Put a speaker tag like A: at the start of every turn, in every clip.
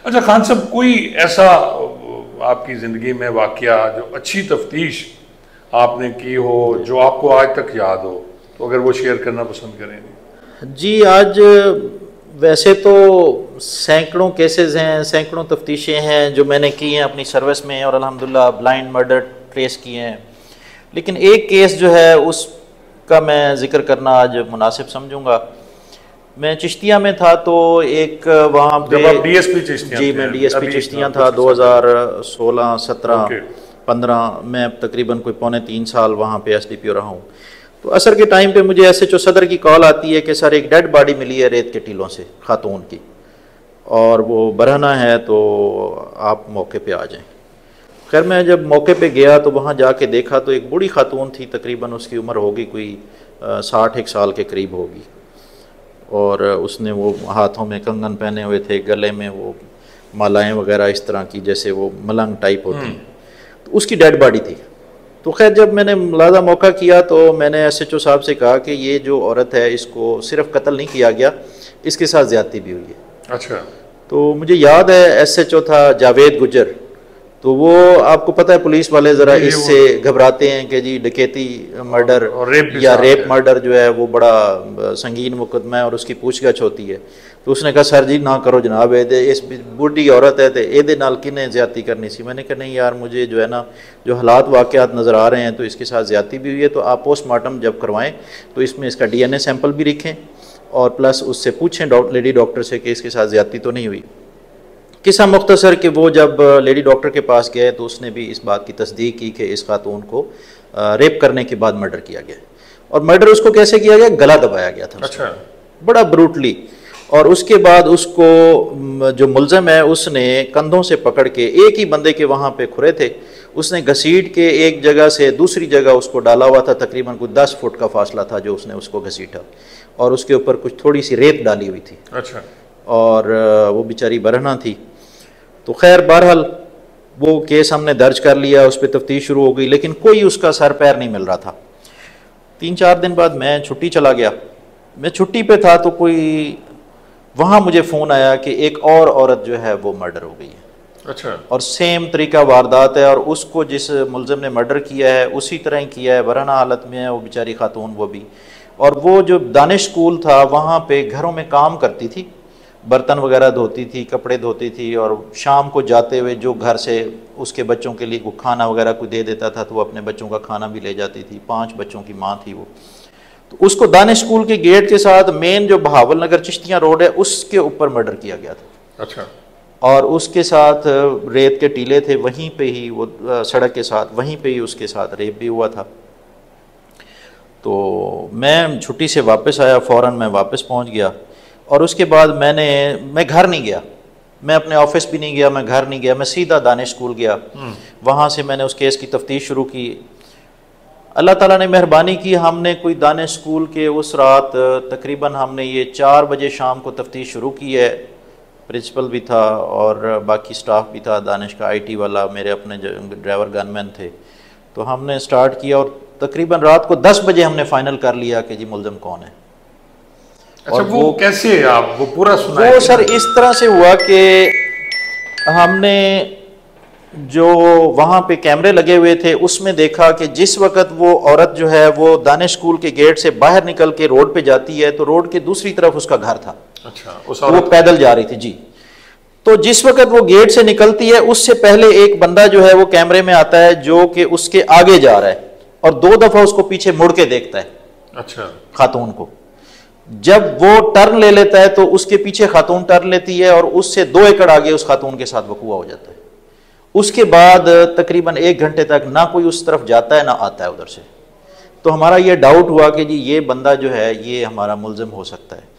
A: अच्छा खान साहब, कोई ऐसा आपकी ज़िंदगी में वाक़या जो अच्छी तफ्तीश आपने की हो, जो आपको आज तक याद हो, तो अगर वो शेयर करना पसंद करेंगे?
B: जी, आज वैसे तो सैकड़ों केसेस हैं, सैकड़ों तफ्तीशें हैं जो मैंने की हैं अपनी सर्विस में, और अल्हम्दुलिल्लाह ब्लाइंड मर्डर ट्रेस किए हैं। लेकिन एक केस जो है उसका मैं ज़िक्र करना आज मुनासिब समझूंगा। मैं चिश्तिया में था, तो एक वहाँ पे
A: जब आप डीएसपी चिश्तिया?
B: जी, मैं डीएसपी चिश्तिया था 2016, 17, 15 मैं तकरीबन कोई 3.25 साल वहाँ पे एसडीपीओ रहा हूँ। तो असर के टाइम पे मुझे एसएचओ सदर की कॉल आती है कि सर एक डेड बॉडी मिली है रेत के टीलों से, खातून की, और वो बरहना है, तो आप मौके पे आ जाएं। खैर मैं जब मौके पे गया तो वहाँ जाके देखा तो एक बूढ़ी खातून थी, तकरीबन उसकी उम्र होगी कोई 60 साल के करीब होगी, और उसने वो हाथों में कंगन पहने हुए थे, गले में वो मालाएं वगैरह इस तरह की जैसे वो मलंग टाइप होती हैं, तो उसकी डेड बॉडी थी। तो खैर जब मैंने मुलाजा मौका किया तो मैंने एसएचओ साहब से कहा कि ये जो औरत है इसको सिर्फ कत्ल नहीं किया गया, इसके साथ ज़्यादती भी हुई है।
A: अच्छा।
B: तो मुझे याद है एसएचओ था जावेद गुजर, तो वो आपको पता है पुलिस वाले ज़रा इससे घबराते हैं कि जी डकैती मर्डर या रेप मर्डर जो है वो बड़ा संगीन मुकदमा है और उसकी पूछगछ होती है। तो उसने कहा सर जी ना करो जनाब, इस बूढ़ी औरत है तो ये नाल किन्ने ज्यादती करनी सी। मैंने कहा नहीं यार, मुझे जो है ना जो हालात वाक़यात नज़र आ रहे हैं तो इसके साथ ज्यादती भी हुई है, तो आप पोस्टमार्टम जब करवाएं तो इसमें इसका DNA सैंपल भी रखें और प्लस उससे पूछें लेडी डॉक्टर से कि इसके साथ ज्यादती तो नहीं हुई। किस्सा मुख्तसर कि वो जब लेडी डॉक्टर के पास गए तो उसने भी इस बात की तस्दीक की कि इस खातून को रेप करने के बाद मर्डर किया गया, और मर्डर उसको कैसे किया गया, गला दबाया गया था।
A: अच्छा।
B: बड़ा ब्रूटली। और उसके बाद उसको जो मुलज़म है उसने कंधों से पकड़ के, एक ही बंदे के वहाँ पे खुरे थे, उसने घसीट के एक जगह से दूसरी जगह उसको डाला हुआ था, तकरीबन कुछ 10 फुट का फासला था जो उसने उसको घसीटा, और उसके ऊपर कुछ थोड़ी सी रेत डाली हुई थी।
A: अच्छा।
B: और वो बेचारी बरहना थी। तो खैर बहरहाल वो केस हमने दर्ज कर लिया, उस पर तफ्तीश शुरू हो गई, लेकिन कोई उसका सर पैर नहीं मिल रहा था। 3-4 दिन बाद मैं छुट्टी चला गया। मैं छुट्टी पे था तो कोई वहाँ मुझे फ़ोन आया कि एक और औरत जो है वो मर्डर हो गई है।
A: अच्छा।
B: और सेम तरीका वारदात है, और उसको जिस मुलज़िम ने मर्डर किया है उसी तरह ही किया है, बरहना हालत में है वो बेचारी खातून वो भी। और वो जो दानिश स्कूल था वहाँ पे घरों में काम करती थी, बर्तन वगैरह धोती थी, कपड़े धोती थी, और शाम को जाते हुए जो घर से उसके बच्चों के लिए खाना वगैरह कोई दे देता था तो वो अपने बच्चों का खाना भी ले जाती थी। 5 बच्चों की माँ थी वो। तो उसको दानिश स्कूल के गेट के साथ मेन जो बहावल नगर चिश्तियाँ रोड है उसके ऊपर मर्डर किया गया था।
A: अच्छा।
B: और उसके साथ रेत के टीले थे, वहीं पे ही वो सड़क के साथ वहीं पे ही उसके साथ रेप भी हुआ था। तो मैं छुट्टी से वापस आया, फ़ौरन मैं वापस पहुंच गया, और उसके बाद मैं घर नहीं गया, मैं अपने ऑफिस भी नहीं गया, मैं घर नहीं गया, मैं सीधा दानिश स्कूल गया। वहाँ से मैंने उस केस की तफ्तीश शुरू की। अल्लाह ताला ने मेहरबानी की, हमने कोई दानिश स्कूल के उस रात तकरीबन हमने ये 4 बजे शाम को तफ्तीश शुरू की है। प्रिंसिपल भी था और बाकी स्टाफ भी था दानिश का, IT वाला, मेरे अपने ड्राइवर गनमैन थे। तो हमने स्टार्ट किया और तकरीबन रात को 10 बजे हमने फाइनल कर लिया कि जी मुलज़िम कौन है।
A: अच्छा, वो कैसे आप वो पूरा सुनाएं?
B: वो सर इस तरह से हुआ कि हमने जो वहाँ पे कैमरे लगे हुए थे उसमें देखा कि जिस वक्त वो औरत जो है वो दानिश स्कूल के गेट से बाहर निकल के रोड पे जाती है तो रोड के दूसरी तरफ उसका घर था।
A: अच्छा।
B: वो पैदल जा रही थी जी। तो जिस वक्त वो गेट से निकलती है उससे पहले एक बंदा जो है वो कैमरे में आता है जो कि उसके आगे जा रहा है और 2 दफा उसको पीछे मुड़ के देखता है।
A: अच्छा।
B: खातून को जब वो टर्न ले लेता है तो उसके पीछे खातून टर्न लेती है और उससे 2 एकड़ आगे उस खातून के साथ वकूआ हो जाता है। उसके बाद तकरीबन 1 घंटे तक ना कोई उस तरफ जाता है ना आता है उधर से। तो हमारा ये डाउट हुआ कि जी ये बंदा जो है ये हमारा मुलजिम हो सकता है।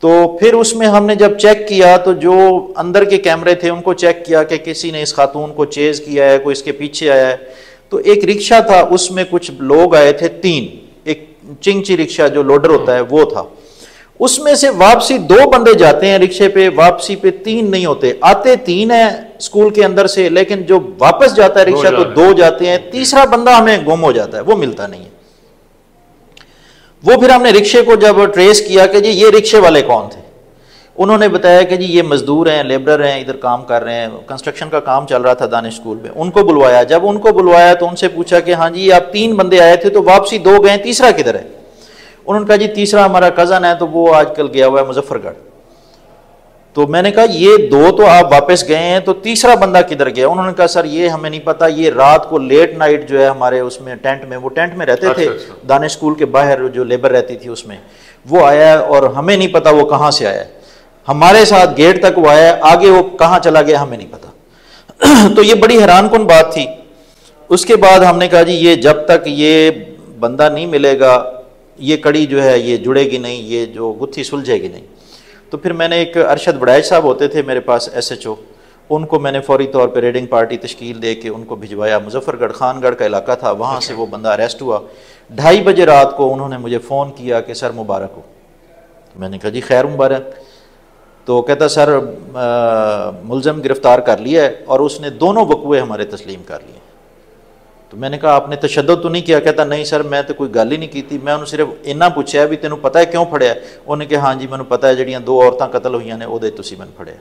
B: तो फिर उसमें हमने जब चेक किया तो जो अंदर के कैमरे थे उनको चेक किया कि किसी ने इस खातून को चेज किया है, कोई इसके पीछे आया है। तो एक रिक्शा था उसमें कुछ लोग आए थे 3, एक चिंगची रिक्शा जो लोडर होता है वो था। उसमें से वापसी 2 बंदे जाते हैं रिक्शे पे, वापसी पे 3 नहीं होते। आते 3 है स्कूल के अंदर से, लेकिन जो वापस जाता है रिक्शा तो 2 जाते हैं। तीसरा बंदा हमें गुम हो जाता है, वो मिलता नहीं है। वो फिर हमने रिक्शे को जब ट्रेस किया कि जी ये रिक्शे वाले कौन थे, उन्होंने बताया कि जी ये मजदूर हैं, लेबरर हैं, इधर काम कर रहे हैं, कंस्ट्रक्शन का काम चल रहा था दानिश स्कूल में। उनको बुलवाया, जब उनको बुलवाया तो उनसे पूछा कि हाँ जी आप 3 बंदे आए थे तो वापसी 2 गए, तीसरा किधर है? उन्होंने कहा जी तीसरा हमारा कज़न है तो वो आजकल गया हुआ है मुजफ्फरगढ़। तो मैंने कहा ये 2 तो आप वापस गए हैं, तो तीसरा बंदा किधर गया? उन्होंने कहा सर ये हमें नहीं पता, ये रात को लेट नाइट जो है हमारे उसमें टेंट में, वो टेंट में रहते थे दानिश स्कूल के बाहर, जो लेबर रहती थी उसमें, वो आया और हमें नहीं पता वो कहाँ से आया, हमारे साथ गेट तक वो आया, आगे वो कहाँ चला गया हमें नहीं पता। तो ये बड़ी हैरान कुन बात थी। उसके बाद हमने कहा जी ये जब तक ये बंदा नहीं मिलेगा ये कड़ी जो है ये जुड़ेगी नहीं, ये जो गुत्थी सुलझेगी नहीं। तो फिर मैंने एक अरशद बड़ाइश साहब होते थे मेरे पास SHO, उनको मैंने फौरी तौर पे रेडिंग पार्टी तश्कील दे के उनको भिजवाया। मुजफ्फरगढ़ खानगढ़ का इलाका था, वहाँ से वो बंदा अरेस्ट हुआ। 2:30 बजे रात को उन्होंने मुझे फ़ोन किया कि सर मुबारक हो। मैंने कहा जी खैर मुबारक। तो कहता सर मुलज़म गिरफ़्तार कर लिया है और उसने दोनों वक़ुए हमारे तस्लीम कर लिए। तो मैंने कहा आपने तशद्दुद तो नहीं किया? कहता नहीं सर मैं तो कोई गल ही नहीं की थी, मैं उन्हें सिर्फ इन्ना पूछा भी तेनों पता है क्यों फड़िया? उन्हें कहा हाँ जी मैंने पता है, जड़ियाँ 2 औरतां कतल हुई ने उहदे तुसीं मैनूं फड़िया।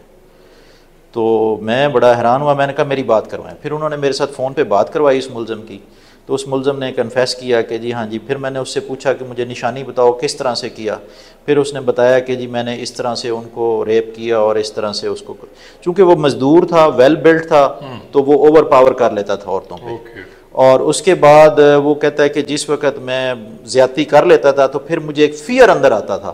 B: तो मैं बड़ा हैरान हुआ, मैंने कहा मेरी बात करवाएं। फिर उन्होंने मेरे साथ फ़ोन पर बात करवाई उस मुलज़म की, तो उस मुलज़म ने कन्फेस किया कि जी हाँ जी। फिर मैंने उससे पूछा कि मुझे निशानी बताओ किस तरह से किया। फिर उसने बताया कि जी मैंने इस तरह से उनको रेप किया और इस तरह से उसको, चूँकि वो मज़दूर था, वेल बिल्ट था, तो वो ओवर पावर कर लेता था औरतों पर। और उसके बाद वो कहता है कि जिस वक़्त मैं ज़्यादती कर लेता था तो फिर मुझे एक फ़ियर अंदर आता था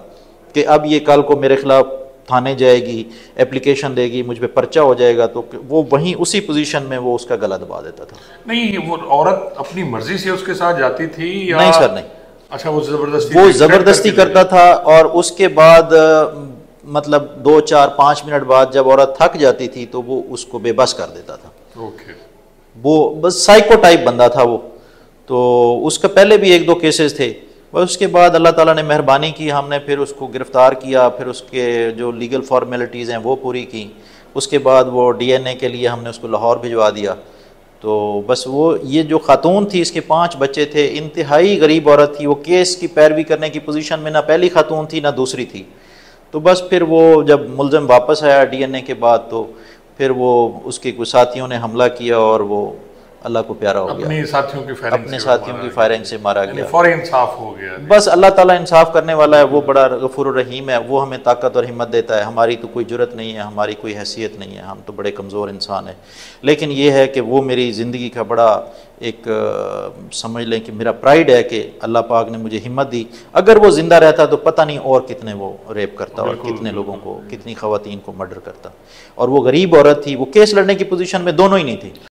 B: कि अब ये कल को मेरे ख़िलाफ़ थाने जाएगी, एप्लीकेशन देगी, मुझ पे पर्चा हो जाएगा, तो वो वहीं उसी पोजीशन में वो उसका गला दबा देता था।
A: नहीं वो औरत अपनी मर्जी से उसके साथ जाती थी या?
B: नहीं सर नहीं।
A: अच्छा वो ज़बरदस्ती
B: करता था। और उसके बाद मतलब 2, 4, 5 मिनट बाद जब औरत थक जाती थी तो वो उसको बेबस कर देता था।
A: ओके।
B: वो बस साइको टाइप बंदा था वो। तो उसका पहले भी 1-2 केसेस थे। बस उसके बाद अल्लाह ताला ने मेहरबानी की, हमने फिर उसको गिरफ़्तार किया, फिर उसके जो लीगल फॉर्मेलिटीज़ हैं वो पूरी की। उसके बाद वो DNA के लिए हमने उसको लाहौर भिजवा दिया। तो बस वो ये जो खातून थी इसके 5 बच्चे थे, इंतहाई गरीब औरत थी, वो केस की पैरवी करने की पोजीशन में ना पहली खातून थी ना दूसरी थी। तो बस फिर वो जब मुलज़म वापस आया DNA के बाद तो फिर वो उसके कुछ साथियों ने हमला किया और वो अल्लाह को प्यारा हो गया, अपने साथियों की फायरिंग से मारा गया।
A: फौरी इंसाफ हो गया।
B: बस अल्लाह ताला इंसाफ करने वाला है, वो बड़ा गफूर रहीम है, वो हमें ताकत और हिम्मत देता है। हमारी तो कोई जुर्रत नहीं है, हमारी कोई हैसियत नहीं है, हम तो बड़े कमज़ोर इंसान हैं। लेकिन ये है कि वो मेरी ज़िंदगी का बड़ा एक समझ लें कि मेरा प्राइड है कि अल्लाह पाक ने मुझे हिम्मत दी। अगर वो ज़िंदा रहता तो पता नहीं और कितने वो रेप करता और कितने लोगों को, कितनी ख़वातीन को मर्डर करता। और वो गरीब औरत थी, वो केस लड़ने की पोजीशन में दोनों ही नहीं थी।